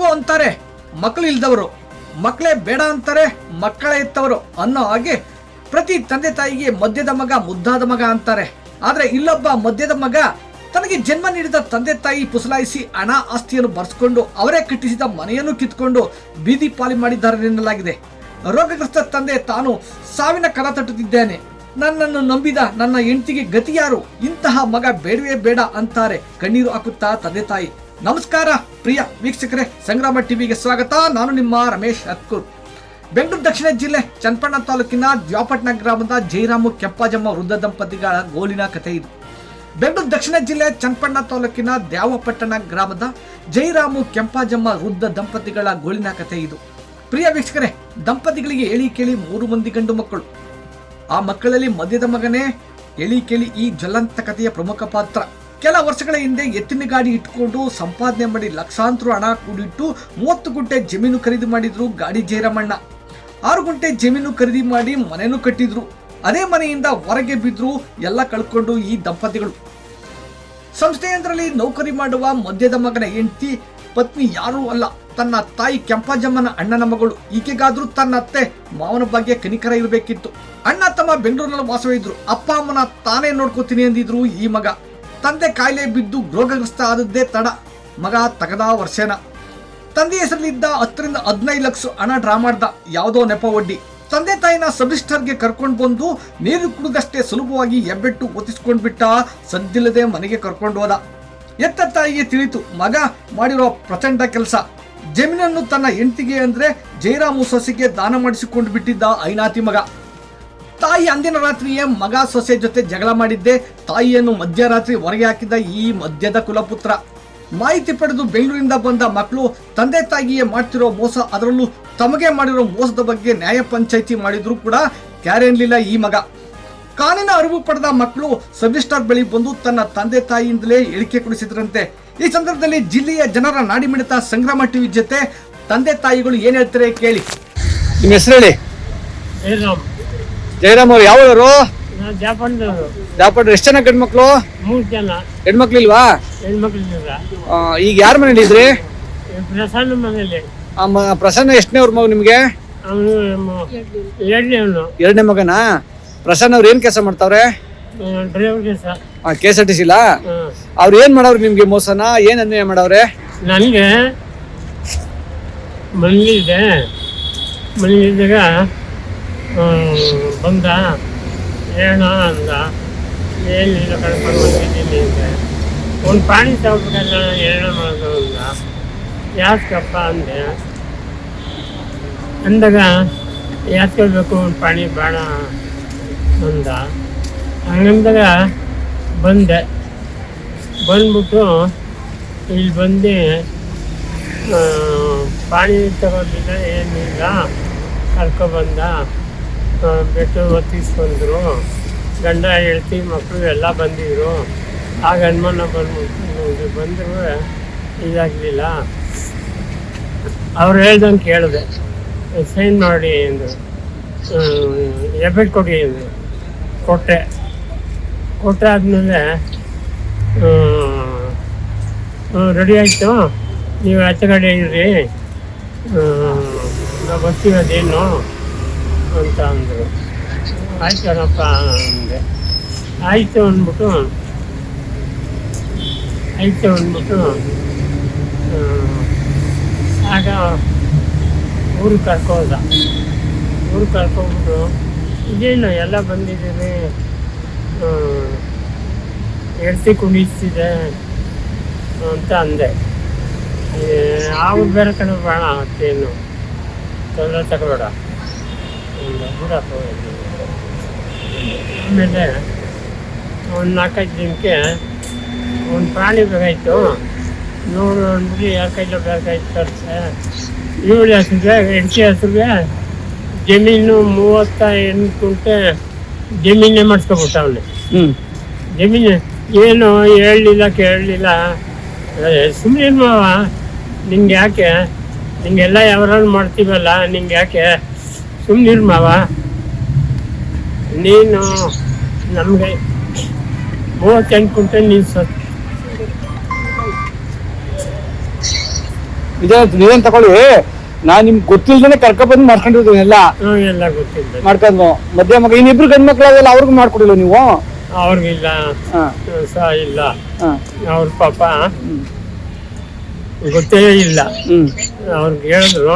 ಬೇಕು ಅಂತಾರೆ ಮಕ್ಕಳು ಇಲ್ದವರು, ಮಕ್ಕಳೇ ಬೇಡ ಅಂತಾರೆ ಮಕ್ಕಳೇ ಇತ್ತವರು ಅನ್ನೋ ಹಾಗೆ ಪ್ರತಿ ತಂದೆ ತಾಯಿಗೆ ಮದ್ಯದ ಮಗ ಮುದ್ದಾದ ಮಗ ಅಂತಾರೆ. ಆದ್ರೆ ಇಲ್ಲೊಬ್ಬ ಮದ್ಯದ ಮಗ ತನಗೆ ಜನ್ಮ ನೀಡಿದ ತಂದೆ ತಾಯಿ ಪುಸಲಾಯಿಸಿ ಹಣ ಆಸ್ತಿಯನ್ನು ಬರ್ಸ್ಕೊಂಡು ಅವರೇ ಕಟ್ಟಿಸಿದ ಮನೆಯನ್ನು ಕಿತ್ಕೊಂಡು ಬೀದಿ ಪಾಲಿ ಮಾಡಿದ್ದಾರೆ ಎನ್ನಲಾಗಿದೆ. ರೋಗಗ್ರಸ್ತ ತಂದೆ ತಾನು ಸಾವಿನ ಕರ ತಟ್ಟುತ್ತಿದ್ದೇನೆ, ನನ್ನನ್ನು ನಂಬಿದ ನನ್ನ ಹೆಂಡತಿಗೆ ಗತಿ ಯಾರು, ಇಂತಹ ಮಗ ಬೇಡವೇ ಬೇಡ ಅಂತಾರೆ ಕಣ್ಣೀರು ಹಾಕುತ್ತಾ ತಂದೆ ತಾಯಿ. ನಮಸ್ಕಾರ ಪ್ರಿಯ ವೀಕ್ಷಕರೇ, ಸಂಗ್ರಾಮ ಟಿವಿಗೆ ಸ್ವಾಗತ. ನಾನು ನಿಮ್ಮ ರಮೇಶ್ ಅಕ್ಕೂರ್. ಬೆಂಗಳೂರು ದಕ್ಷಿಣ ಜಿಲ್ಲೆ ಚನ್ನಪಟ್ಟಣ ತಾಲೂಕಿನ ದ್ವಾಪಟ್ನ ಗ್ರಾಮದ ಜೈರಾಮು ಕೆಂಪಾಜಮ್ಮ ವೃದ್ಧ ದಂಪತಿಗಳ ಗೋಲಿನ ಕಥೆ ಇದು. ಬೆಂಗಳೂರು ದಕ್ಷಿಣ ಜಿಲ್ಲೆ ಚನ್ನಪಟ್ಟಣ ತಾಲೂಕಿನ ದ್ಯಾವಪಟ್ಟಣ ಗ್ರಾಮದ ಜೈರಾಮು ಕೆಂಪಾಜಮ್ಮ ವೃದ್ಧ ದಂಪತಿಗಳ ಗೋಲಿನ ಕಥೆ ಇದು. ಪ್ರಿಯ ವೀಕ್ಷಕರೇ, ದಂಪತಿಗಳಿಗೆ ಹೇಳಿ ಕೇಳಿ 3 ಮಂದಿ ಗಂಡು ಮಕ್ಕಳು. ಆ ಮಕ್ಕಳಲ್ಲಿ ಮದ್ಯದ ಮಗನೇ ಹೇಳಿ ಕೇಳಿ ಈ ಜ್ವಲಂತ ಕಥೆಯ ಪ್ರಮುಖ ಪಾತ್ರ. ಕೆಲ ವರ್ಷಗಳ ಹಿಂದೆ ಎತ್ತಿನ ಗಾಡಿ ಇಟ್ಕೊಂಡು ಸಂಪಾದನೆ ಮಾಡಿ ಲಕ್ಷಾಂತರ ಹಣ ಕೂಡಿಟ್ಟು 30 ಗುಂಟೆ ಜಮೀನು ಖರೀದಿ ಮಾಡಿದ್ರು ಗಾಡಿ ಜೈರಾಮಣ್ಣ. 6 ಗುಂಟೆ ಜಮೀನು ಖರೀದಿ ಮಾಡಿ ಮನೆಯನ್ನು ಕಟ್ಟಿದ್ರು. ಅದೇ ಮನೆಯಿಂದ ಹೊರಗೆ ಬಿದ್ರು, ಎಲ್ಲ ಕಳ್ಕೊಂಡು ಈ ದಂಪತಿಗಳು. ಸಂಸ್ಥೆಯೊಂದರಲ್ಲಿ ನೌಕರಿ ಮಾಡುವ ಮದ್ಯದ ಮಗನ ಹೆಂಡತಿ ಪತ್ನಿ ಯಾರೂ ಅಲ್ಲ, ತನ್ನ ತಾಯಿ ಕೆಂಪಾಜಮ್ಮನ ಅಣ್ಣನ ಮಗಳು. ಈಕೆಗಾದ್ರೂ ತನ್ನ ಅತ್ತೆ ಮಾವನ ಬಗ್ಗೆ ಕನಿಕರ ಇರಬೇಕಿತ್ತು. ಅಣ್ಣ ತಮ್ಮ ಬೆಂಗಳೂರಿನಲ್ಲಿ ವಾಸವಿದ್ರು. ಅಪ್ಪ ಅಮ್ಮನ ತಾನೇ ನೋಡ್ಕೋತೀನಿ ಅಂದಿದ್ರು ಈ ಮಗ. ತಂದೆ ಕಾಯಿಲೆ ಬಿದ್ದು ರೋಗಗ್ರಸ್ತ ಆದದ್ದೇ ತಡ. ಮಗ ತಗದ ವರ್ಷನ ತಂದೆ ಹೆಸರಲ್ಲಿದ್ದ 10 ರಿಂದ 15 ಲಕ್ಷ ಹಣ ಡ್ರಾ ಮಾಡ್ದ, ಯಾವುದೋ ನೆಪ ಒಡ್ಡಿ. ತಂದೆ ತಾಯಿನ ಸಬ್ರಿಸ್ಟರ್ಗೆ ಕರ್ಕೊಂಡು ಬಂದು ನೀರು ಕುಡಿದಷ್ಟೇ ಸುಲಭವಾಗಿ ಹೆಬ್ಬೆಟ್ಟು ಒತ್ತಿಸ್ಕೊಂಡ್ಬಿಟ್ಟ. ಸದ್ದಿಲ್ಲದೆ ಮನೆಗೆ ಕರ್ಕೊಂಡು ಹೋದ. ಎತ್ತ ತಾಯಿಗೆ ತಿಳಿತು ಮಗ ಮಾಡಿರೋ ಪ್ರಚಂಡ ಕೆಲಸ. ಜಮೀನನ್ನು ತನ್ನ ಹೆಂಡತಿಗೆ ಅಂದ್ರೆ ಜೈರಾಮು ಸೊಸೆಗೆ ದಾನ ಮಾಡಿಸಿಕೊಂಡು ಬಿಟ್ಟಿದ್ದ ಐನಾತಿ ಮಗ. ತಾಯಿ ಅಂದಿನ ರಾತ್ರಿಯೇ ಮಗ ಸೊಸೆ ಜೊತೆ ಜಗಳ ಮಾಡಿದ್ದೆ. ತಾಯಿಯನ್ನು ಮಧ್ಯರಾತ್ರಿ ಹೊರಗೆ ಹಾಕಿದ್ದ ಈ ಮದ್ಯದ ಕುಲಪುತ್ರ. ಮಾಹಿತಿ ಪಡೆದು ಬೆಂಗಳೂರಿಂದ ಬಂದ ಮಕ್ಕಳು ತಂದೆ ತಾಯಿಯೇ ಮಾಡ್ತಿರೋ ಮೋಸ, ಅದರಲ್ಲೂ ತಮಗೆ ಮಾಡಿರೋ ಮೋಸದ ಬಗ್ಗೆ ನ್ಯಾಯ ಪಂಚಾಯಿತಿ ಮಾಡಿದ್ರು ಕೂಡ ಕ್ಯಾರೆ ಎನ್ನಲಿಲ್ಲ ಈ ಮಗ. ಕಾನೂನಿನ ಅರಿವು ಪಡೆದ ಮಕ್ಕಳು ಸಬ್ರಿಸ್ಟಾರ್ ಬಳಿ ಬಂದು ತನ್ನ ತಂದೆ ತಾಯಿಯಿಂದಲೇ ಹೇಳಿಕೆ ಕೊಡಿಸಿದ್ರಂತೆ. ಈ ಸಂದರ್ಭದಲ್ಲಿ ಜಿಲ್ಲೆಯ ಜನರ ನಾಡಿಮಿಡಿತ ಸಂಗ್ರಾಮ ಟಿವಿ ಜೊತೆ ತಂದೆ ತಾಯಿಗಳು ಏನ್ ಹೇಳ್ತಾರೆ ಕೇಳಿ. ನಿಮ್ಮ ಹೆಸರು ಹೇಳಿ. ಜಯರಾಮ್ ಅವ್ರು ಯಾವ್ದವರು? ಜಾಪಡ್. ಎಷ್ಟು ಜನ ಗಂಡು ಮಕ್ಳು? 3 ಜನ. ಹೆಣ್ಮಕ್ಳು ಇಲ್ವಾ? ಈಗ ಯಾರ ಮನೇಲಿ ಇದ್ರಿ? ಪ್ರಸನ್ನ ಮನೇಲಿ. ಪ್ರಸನ್ನ ಎಷ್ಟನೇ ಅವ್ರ ಮಗ ನಿಮ್ಗೆ? ಎರಡನೇ ಮಗನಾ? ಪ್ರಸನ್ನ ಅವ್ರು ಏನ್ ಕೆಲಸ ಮಾಡ್ತಾವ್ರೆ? KSRTC ಇಲ್ಲ? ಅವ್ರು ಏನ್ ಮಾಡವ್ರಿ ನಿಮ್ಗೆ ಮೋಸನ? ಏನ್ ಅನ್ಯಾಯ ಮಾಡವ್ರೆ? ನನ್ಗೆ ಮನೇಲಿದ್ದಾಗ ಬಂದ ಏನ ಅಂದ, ಏನಿಲ್ಲ ಕಳ್ಕೊಂಡು ಬಂದಿದ್ದೀನಿ ಅಂದೆ. ಒಂದು ಪಾಣಿ ತಗೋಬೇಕಲ್ಲ ಏನ ಮಾಡೋದು ಅಂದ. ಯಾಕಪ್ಪ ಅಂದೆ. ಅಂದಾಗ ಯಾತ್ಕೋಬೇಕು, ಒಂದು ಪಾಣಿ ಬೇಡ ಅಂದ. ಹಂಗಂದಾಗ ಬಂದ್ಬಿಟ್ಟು ಇಲ್ಲಿ ಬಂದು ಪಾಣಿ ತಗೋದಿಲ್ಲ ಏನಿಲ್ಲ ಕರ್ಕೊಬಂದ. ಬೆಟ್ಟು ಒತ್ತಿಸ್ಕೊಂಡ್ರು. ಗಂಡ ಹೆಂಡತಿ ಮಕ್ಕಳು ಎಲ್ಲ ಬಂದಿದ್ರು. ಆಗ ಅನುಮಾನ ಬಂದರೂ ಇದಾಗಲಿಲ್ಲ. ಅವ್ರು ಹೇಳ್ದಂಗೆ ಕೇಳಿದೆ, ಸೈನ್ ಮಾಡಿ ಅಂದರು. ಎಫೆಕ್ಟ್ ಕೊಡಿ ಅಂದರು. ಕೊಟ್ಟೆ ಆದಮೇಲೆ ರೆಡಿ ಆಯಿತು, ನೀವು ಆಚೆ ಕಡೆ ಇರ್ರಿ, ನಾವು ಬರ್ತೀವಿ ಅದೇನು ಅಂತ ಅಂದರು. ಆಯ್ತನಪ್ಪ ಅಂದೆ. ಆಯಿತು ಅಂದ್ಬಿಟ್ಟು ಆಗ ಊರಿಗೆ ಕರ್ಕೊಂಡ್ಬಿಟ್ಟು ಇದೇನು ಎಲ್ಲ ಬಂದಿದ್ದೀರಿ, ಹೆಂಡತಿ ಕುಣಿಸ್ತಿದೆ ಅಂತ ಅಂದೆ. ಅವ್ರು ಬೇರೆ ಕಡೆ ಬೇಡ ಮತ್ತೇನು ತೊಂದರೆ ತಗೋಬೇಡ ಬಿಡಪ್ಪ. ಆಮೇಲೆ ಒಂದು 4-5 ದಿನಕ್ಕೆ ಒಂದು ಪ್ರಾಣಿ ಬೇಕಾಯಿತು. ನೋಡು ಅಂದ್ಬಿಟ್ಟು 2 ಕೈಲ ಬೇಕಾಯ್ತು ತರಿಸೆ. 7 ಹೆಸರಿಗೆ ಹೆಂಡತಿ ಹೆಸರಿಗೆ ಜಮೀನು 38 ಗುಂಟೆ ಜಮೀನೇ ಮಾಡಿಸ್ಕೊಬಿಟ್ಟ ಅವನು. ಜಮೀನು ಏನು ಹೇಳಲಿಲ್ಲ ಕೇಳಲಿಲ್ಲ. ಸುಮ್ಮನೆ ಮಾವ, ನಿಂಗೆ ಯಾಕೆ, ನಿಂಗೆಲ್ಲ ಯಾವ್ದಾರು ಮಾಡ್ತೀವಲ್ಲ, ನಿಂಗೆ ಯಾಕೆ ಸುಮ್ಮನಿರು ಮಾವ, ನೀನು ನಮಗೆ 38 ಗುಂಟೆ ನೀನು ನೀವೇನ್ ತಗೊಳ್ಳಿ, ನಾನ್ ನಿಮ್ಗೆ ಗೊತ್ತಿಲ್ದೇನೆ ಕರ್ಕೊಂಡ್ಬಂದು ಮಾಡ್ಕೊಂಡಿರ್ತೀನಿ ಎಲ್ಲ ಎಲ್ಲ ಗೊತ್ತಿಲ್ಲ ಮಾಡ್ಕೊಂಡು. ಮಧ್ಯ ಮಗ ಇನ್ನಿಬ್ರು ಗಂಡ್ ಮಕ್ಳಾಗಲ್ಲ, ಅವ್ರಿಗೂ ಮಾಡ್ಕೊಡಿಲ್ಲ ನೀವು? ಅವ್ರಿಗಿಲ್ಲ ಸಹ ಇಲ್ಲ. ಅವ್ರ ಪಾಪ ಗೊತ್ತೇ ಇಲ್ಲ. ಅವ್ರಿಗೆ ಹೇಳಿದ್ರು